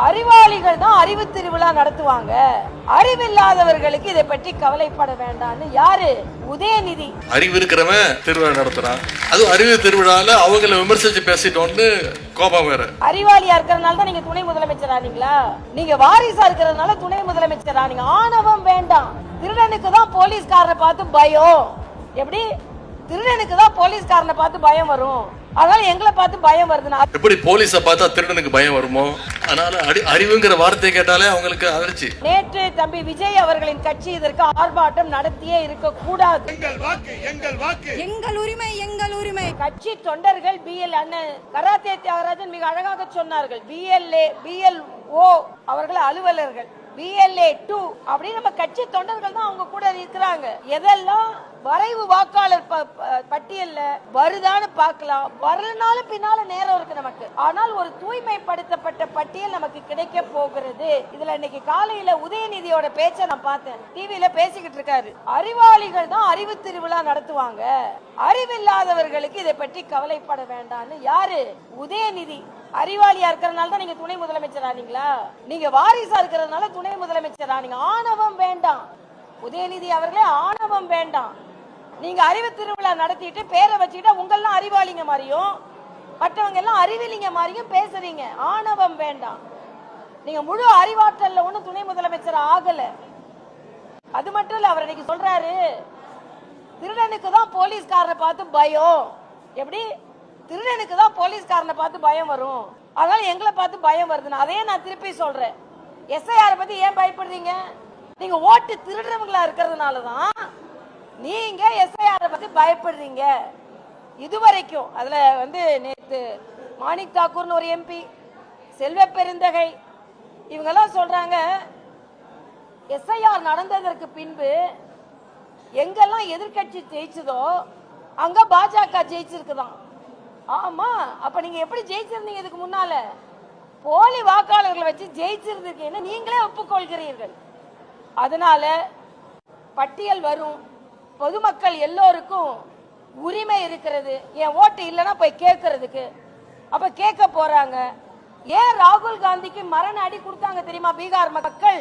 அறிவாளிகள் தான் அறிவு திருவிழா நடத்துவாங்க, அறிவில்லாதவர்களுக்கு இதை பற்றி கவலைப்பட வேண்டாம்னு யாரு? உதயநிதி. அறிவு இருக்கிறவன் திருவிழா நடத்துறான், அதுவும் அறிவு திருவிழால அவங்களை விமர்சிச்சு பேசிட்டோம்னு கோபம் வேற. அறிவாளியா இருக்கிறதுனால தான் நீங்க துணை முதலமைச்சர் ஆனீங்களா? நீங்க வாரிசா இருக்கிறதுனால துணை முதலமைச்சர் ஆனீங்க. ஆணவம் வேண்டாம். திருடனுக்கு தான் போலீஸ்காரனை பார்த்து பயம். எப்படி? திருடனுக்கு தான் போலீஸ்காரனை பார்த்து பயம் வரும், அதனால எங்களை பார்த்து பயம் வருதுன்னா எப்படி போலீஸை பார்த்தா திருடனுக்கு பயம் வருமோ? அதனால அறிவுங்கிற வார்த்தையை கேட்டாலே அவங்களுக்கு அதிர்ச்சி. நேற்று தம்பி விஜய் அவர்களின் கட்சி இதற்கு ஆர்ப்பாட்டம் நடத்தியே இருக்க கூடாது. எங்கள் வாக்கு எங்கள் வாக்கு, எங்கள் உரிமை எங்கள் உரிமை. கட்சி தொண்டர்கள் பிஎல் அண்ணன் கராத்தே தியாகராஜன் மிக அழகாக சொன்னார்கள். பிஎல்ஓ அவர்கள் அலுவலர்கள், பிஎல்ஏ 2 அப்படின்னு நம்ம கட்சி தொண்டர்கள் தான் அவங்க கூட இருக்கிறாங்க. எதெல்லாம் வரைவு வாக்காளர் பட்டியல்ல வருதான்னு பார்க்கலாம். வரலனாலும் பின்னால நேரம் இருக்கு நமக்கு. ஆனால் ஒரு தூய்மைப்படுத்தப்பட்ட பட்டியல் நமக்கு கிடைக்க போகிறது. இதுல இன்னைக்கு காலையில உதயநிதியோட பேச்ச நான் பார்த்தேன், டிவியில பேசிக்கிட்டு இருக்காரு. அறிவாளிகள் தான் அறிவு திருவிழா நடத்துவாங்க, அறிவில்லாதவர்களுக்கு இதை பற்றி கவலைப்பட வேண்டாம்னு யாரு? உதயநிதி. அறிவாளியா இருக்கிறதுனால தான் நீங்க துணை முதலமைச்சர் ஆனீங்களா? நீங்க வாரிசா இருக்கிறதுனால துணை முதலமைச்சர் ஆனீங்க. ஆணவம் வேண்டாம். உதயநிதி அவர்களே, ஆணவம் வேண்டாம். நீங்க அறிவு திருவிழா நடத்திட்டு பேரை வச்சுக்கிட்டா உங்கெல்லாம் அறிவாளிங்க மாதிரியும் மற்றவங்க எல்லாம் அறிவிலிங்க மாதிரியும் பேசுறீங்க. ஆணவம் வேண்டாம். நீங்க முழு அறிவாற்றல்ல ஒண்ணு துணை முதலமைச்சர் ஆகல. அது மட்டும் இல்ல, அவர் இன்னைக்கு சொல்றாரு திருடனுக்கு தான் போலீஸ்காரனை பார்த்து பயம். எப்படி? திருடனுக்கு தான் போலீஸ்காரனை பார்த்து பயம் வரும், அதனால எங்களை பார்த்து பயம் வருதுன்னு. அதே நான் திருப்பி சொல்றேன். எஸ்ஐஆர் பத்தி ஏன் பயப்படுறீங்க? நீங்க ஓட்டு திருடுறவங்களா இருக்கிறதுனாலதான் நீங்க எஸ்ஐஆர் பத்தி பயப்படுறீங்க. இதுவரைக்கும் அதுல நேத்து மாணிக் தாக்கூர்னு ஒரு எம்பி, செல்வ பெருந்தகை, இவங்கெல்லாம் சொல்றாங்க எஸ்ஐஆர் நடந்ததற்கு பின்பு எங்கெல்லாம் எதிர்கட்சி ஜெயிச்சதோ அங்க பாஜக ஜெயிச்சிருக்குதான். ஆமா, அப்ப நீங்க எப்படி ஜெயிச்சிருந்தீங்க? இதுக்கு முன்னால போலி வாக்காளர்களை வச்சு ஜெயிச்சிருந்தீங்கன்னு நீங்களே ஒப்புக்கொள்கிறீர்கள். அதனால பட்டியல் வரும், பொதுமக்கள் எல்லோருக்கும் உரிமை இருக்கிறது. என் ஓட்டு இல்லைன்னா போய் கேட்கறதுக்கு. அப்ப கேட்க போறாங்க. ஏன் ராகுல் காந்திக்கு மரண அடி கொடுத்தாங்க தெரியுமா பீகார் மக்கள்?